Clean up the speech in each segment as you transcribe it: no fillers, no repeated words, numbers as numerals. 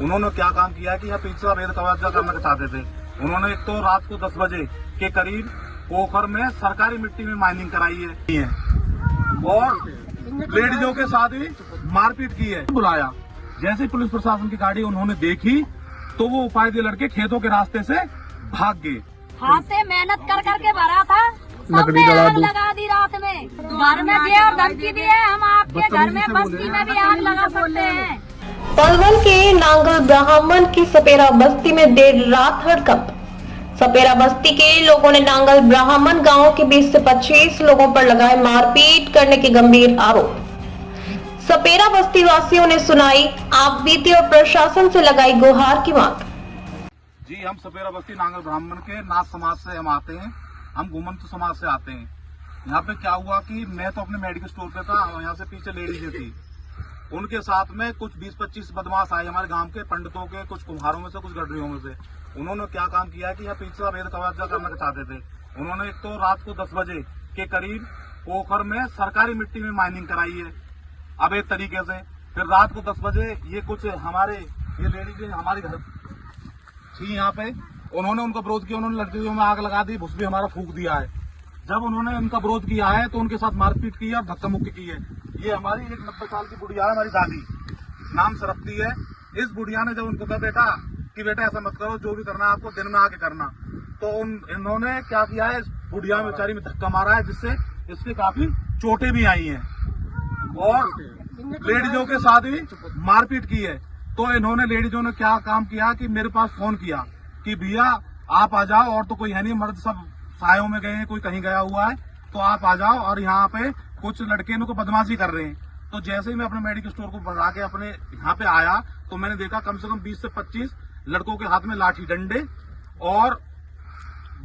उन्होंने क्या काम किया कि यहाँ पीछे अवैध कब्जा करना चाहते थे। उन्होंने एक तो रात को 10 बजे के करीब पोखर में सरकारी मिट्टी में माइनिंग कराई है और लेडीजों के साथ भी मारपीट की है। बुलाया, जैसे ही पुलिस प्रशासन की गाड़ी उन्होंने देखी तो वो उपाध्याय लड़के खेतों के रास्ते से भाग गए। हाथ से मेहनत कर करके भरा था, सबने आग लगा दी रात में। घर में भी और धमकी दी है, हम आपके घर में बस्ती में भी आग लगा सकते हैं। पलवल के नांगल ब्राह्मण की सपेरा बस्ती में देर रात हड़कंप। सपेरा बस्ती के लोगों ने नांगल ब्राह्मण गांव के 20 से 25 लोगों पर लगाए मारपीट करने के गंभीर आरोप। सपेरा बस्ती वासियों ने सुनाई आप बीती और प्रशासन से लगाई गुहार की मांग। जी, हम सपेरा बस्ती नांगल ब्राह्मण के नाथ समाज से हम आते हैं, हम घुमंतु समाज से आते हैं। यहाँ पे क्या हुआ कि मैं तो अपने मेडिकल स्टोर पे था, यहाँ से पीछे लेडीज थी, उनके साथ में कुछ 20-25 बदमाश आए हमारे गांव के पंडितों के, कुछ कुम्हारों में से, कुछ गडरियों में से। उन्होंने क्या काम किया कि यहाँ पीछे अवैध कब्जा करना चाहते थे। उन्होंने एक तो रात को 10 बजे के करीब पोखर में सरकारी मिट्टी में माइनिंग कराई है अवैध तरीके से। फिर रात को 10 बजे ये कुछ हमारे ये लेडीज हमारे घर थी यहाँ पे, उन्होंने उनका विरोध किया, उन्होंने लड़कियों में आग लगा दी, भुस भी हमारा फूंक दिया है। जब उन्होंने उनका विरोध किया है तो उनके साथ मारपीट की है और धक्का मुक्की की है। ये हमारी एक 90 साल की बुढ़िया है, हमारी दादी, नाम सरप्ती है। इस बुढ़िया ने जब उनको कहा बेटा ऐसा मत करो, जो भी करना है आपको दिन में आके करना, तो इन्होंने क्या किया है, इस बुढ़िया में बेचारी में धक्का मारा है, जिससे इसके काफी चोटें भी आई हैं और लेडीजों के साथ भी मारपीट की है। तो इन्होंने लेडीजों ने क्या काम किया कि मेरे पास फोन किया कि भैया आप आ जाओ, और तो कोई है नहीं, मर्द सब सायों में गए हैं, कोई कहीं गया हुआ है, तो आप आ जाओ, और यहाँ पे कुछ लड़के इनको बदमाशी कर रहे हैं। तो जैसे ही मैं अपने मेडिकल स्टोर को बजा के अपने यहाँ पे आया तो मैंने देखा कम से कम 20 से 25 लड़कों के हाथ में लाठी डंडे और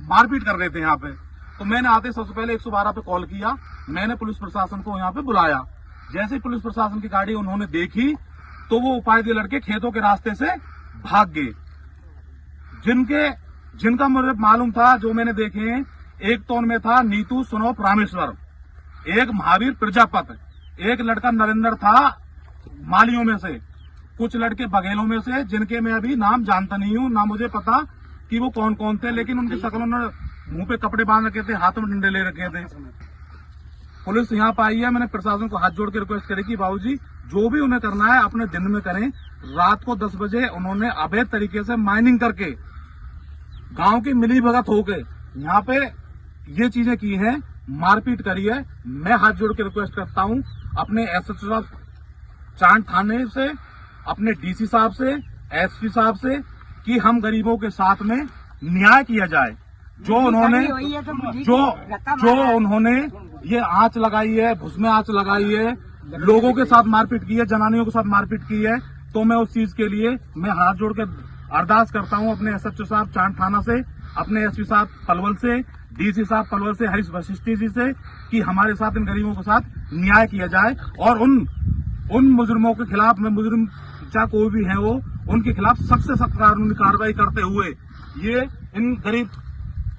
मारपीट कर रहे थे यहाँ पे। तो मैंने आते सबसे पहले 112 पे कॉल किया, मैंने पुलिस प्रशासन को यहाँ पे बुलाया। जैसे ही पुलिस प्रशासन की गाड़ी उन्होंने देखी तो वो उपाध्याय लड़के खेतों के रास्ते से भाग गए। जिनका मुझे मालूम था, जो मैंने देखे, एक तो उनमें था नीतू सुनोप रामेश्वर, एक महावीर प्रजापत, एक लड़का नरेंद्र था मालियों में से, कुछ लड़के बघेलों में से, जिनके मैं अभी नाम जानता नहीं हूँ, ना मुझे पता कि वो कौन कौन थे, लेकिन उनकी शक्लों ने मुंह पे कपड़े बांध रखे थे, हाथों में डंडे ले रखे थे। पुलिस यहाँ पे आई है, मैंने प्रशासन को हाथ जोड़ के रिक्वेस्ट करी कि बाबूजी जो भी उन्हें करना है अपने दिन में करें। रात को 10 बजे उन्होंने अवैध तरीके से माइनिंग करके गांव की मिली भगत होके यहाँ पे ये चीजें की हैं, मारपीट करी है। मैं हाथ जोड़ के रिक्वेस्ट करता हूँ अपने एसएचओ साहब चांद थाने से, अपने डीसी साहब से, एसपी साहब से कि हम गरीबों के साथ में न्याय किया जाए। जो उन्होंने ये आंच लगाई है, भुस में आंच लगाई है, लोगों के साथ मारपीट की है, जनानियों के साथ मारपीट की है, तो मैं उस चीज के लिए मैं हाथ जोड़ के अरदास करता हूं अपने एसएचओ साहब चांद थाना से, अपने एसपी साहब पलवल से, डीसी साहब पलवल से, हरीश वशिष्ठी जी से कि हमारे साथ इन गरीबों के साथ न्याय किया जाए और उन मुजरिमों के खिलाफ, में मुजरिम चाहे कोई भी है वो, उनके खिलाफ सख्त से सख्त कानूनी कार्रवाई करते हुए ये इन गरीब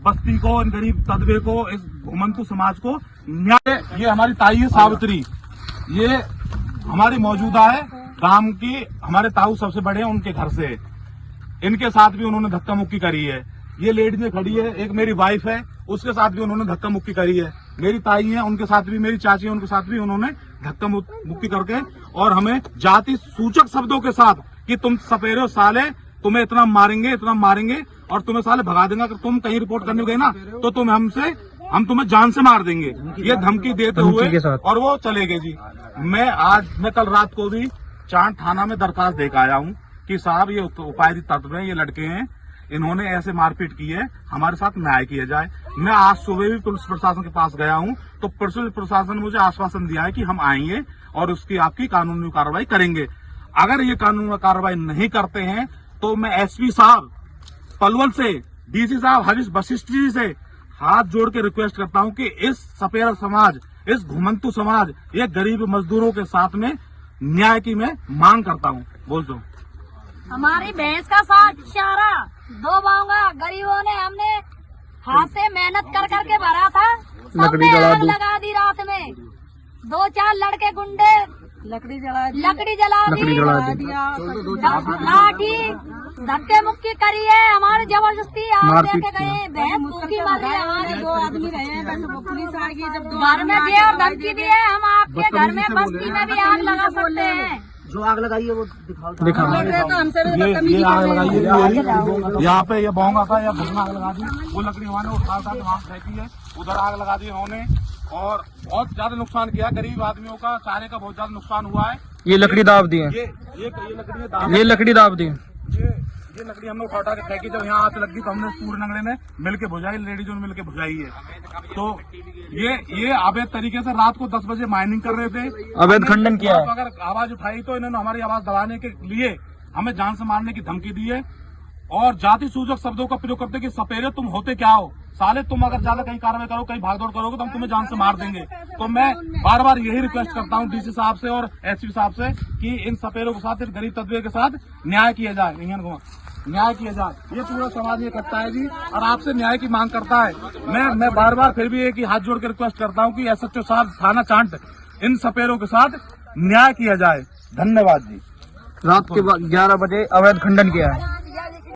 बस्ती को, इन गरीब तदबे को, इस घुमंतु समाज को न्याय। ये हमारी ताई है सावित्री, ये हमारी मौजूदा है गांव की, हमारे ताऊ सबसे बड़े हैं, उनके घर से इनके साथ भी उन्होंने धक्का मुक्की करी है। ये लेडीज खड़ी है, एक मेरी वाइफ है, उसके साथ भी उन्होंने धक्का मुक्की करी है। मेरी ताई है, उनके साथ भी, मेरी चाची है, उनके साथ भी उन्होंने धक्का मुक्की करके और हमें जाति सूचक शब्दों के साथ कि तुम सपेरे साले, तुम्हें इतना मारेंगे और तुम्हें साले भगा देंगे, अगर तुम कहीं रिपोर्ट करने गए ना तो हम तुम्हें जान से मार देंगे, ये धमकी देते हुए और वो चले गए। जी, मैं कल रात को भी चांद थाना में दरखास्त देकर आया हूँ कि साहब ये उपाध्याय तत्व हैं, ये लड़के हैं, इन्होंने ऐसे मारपीट की है, हमारे साथ न्याय किया जाए। मैं आज सुबह भी पुलिस प्रशासन के पास गया हूँ, तो पुलिस प्रशासन ने मुझे आश्वासन दिया है कि हम आएंगे और उसकी आपकी कानूनी कार्रवाई करेंगे। अगर ये कानूनी कार्रवाई नहीं करते हैं तो मैं एसपी साहब पलवल से, डीसी साहब हरीश वशिष्ठ जी से हाथ जोड़ के रिक्वेस्ट करता हूँ कि इस सपेरा समाज, इस घुमंतु समाज, ये गरीब मजदूरों के साथ में न्याय की मैं मांग करता हूँ। बोल दो। हमारी भैंस का साथ चारा 2 बांगा गरीबों ने, हमने हाथ से मेहनत कर करके भरा था, सबने आग लगा दी रात में। 2-4 लड़के गुंडे लकड़ी जला दी, लाठी धक्के मुक्की करी है, हमारे जबरदस्ती आग देके गए, बहन भूखी मर रही है, हमारे 2 आदमी रहे, पुलिस आ गई, जब घर में दिए और धमकी दी है, हम आपके घर में बस्ती में भी आग लगा सकते हैं। जो आग लगाई है वो दिखाओ। ये आग लगाई है, यहाँ पे ये बोंगा था, या भुसमें आग लगा दी, वो लकड़ी उन्होंने उठा वहाँ फेंकी है, उधर आग लगा दी उन्होंने, और बहुत ज्यादा नुकसान किया, गरीब आदमियों का चारे का बहुत ज्यादा नुकसान हुआ है। ये लकड़ी दाब दी है, ये लकड़ी दाब दी, ये लकड़ी हमने उठा के फेंकी, जब यहाँ आग लगी तो हमने पूरे नंगले ने मिलके बुझाई, लेडीजों ने मिलके बुझाई है। तो ये अवैध तरीके से रात को 10 बजे माइनिंग कर रहे थे, अवैध खंडन किया है। अगर आवाज उठाई तो इन्होंने हमारी आवाज दबाने के लिए हमें जान से मारने की धमकी दी है, और जाति सूचक शब्दों का प्रयोग करते कि सपेरे तुम होते क्या हो, साले तुम अगर ज्यादा कहीं कार्रवाई करो, कहीं भागदौड़ करोगे तो हम तुम्हें जान से मार देंगे। तो मैं बार बार यही रिक्वेस्ट करता हूँ डीसी साहब से और एसपी साहब से कि इन सपेरों के साथ, इस गरीब तबके के साथ न्याय किया जाए, न्याय किया जाए। ये पूरा समाज इकट्ठा है जी, और आपसे न्याय की मांग करता है। मैं बार बार फिर भी एक ही हाथ जोड़ के रिक्वेस्ट करता हूँ कि SHO साहब, थाना चांट, इन सपेरों के साथ न्याय किया जाए। धन्यवाद जी। रात के 11 बजे अवैध खंडन किया है।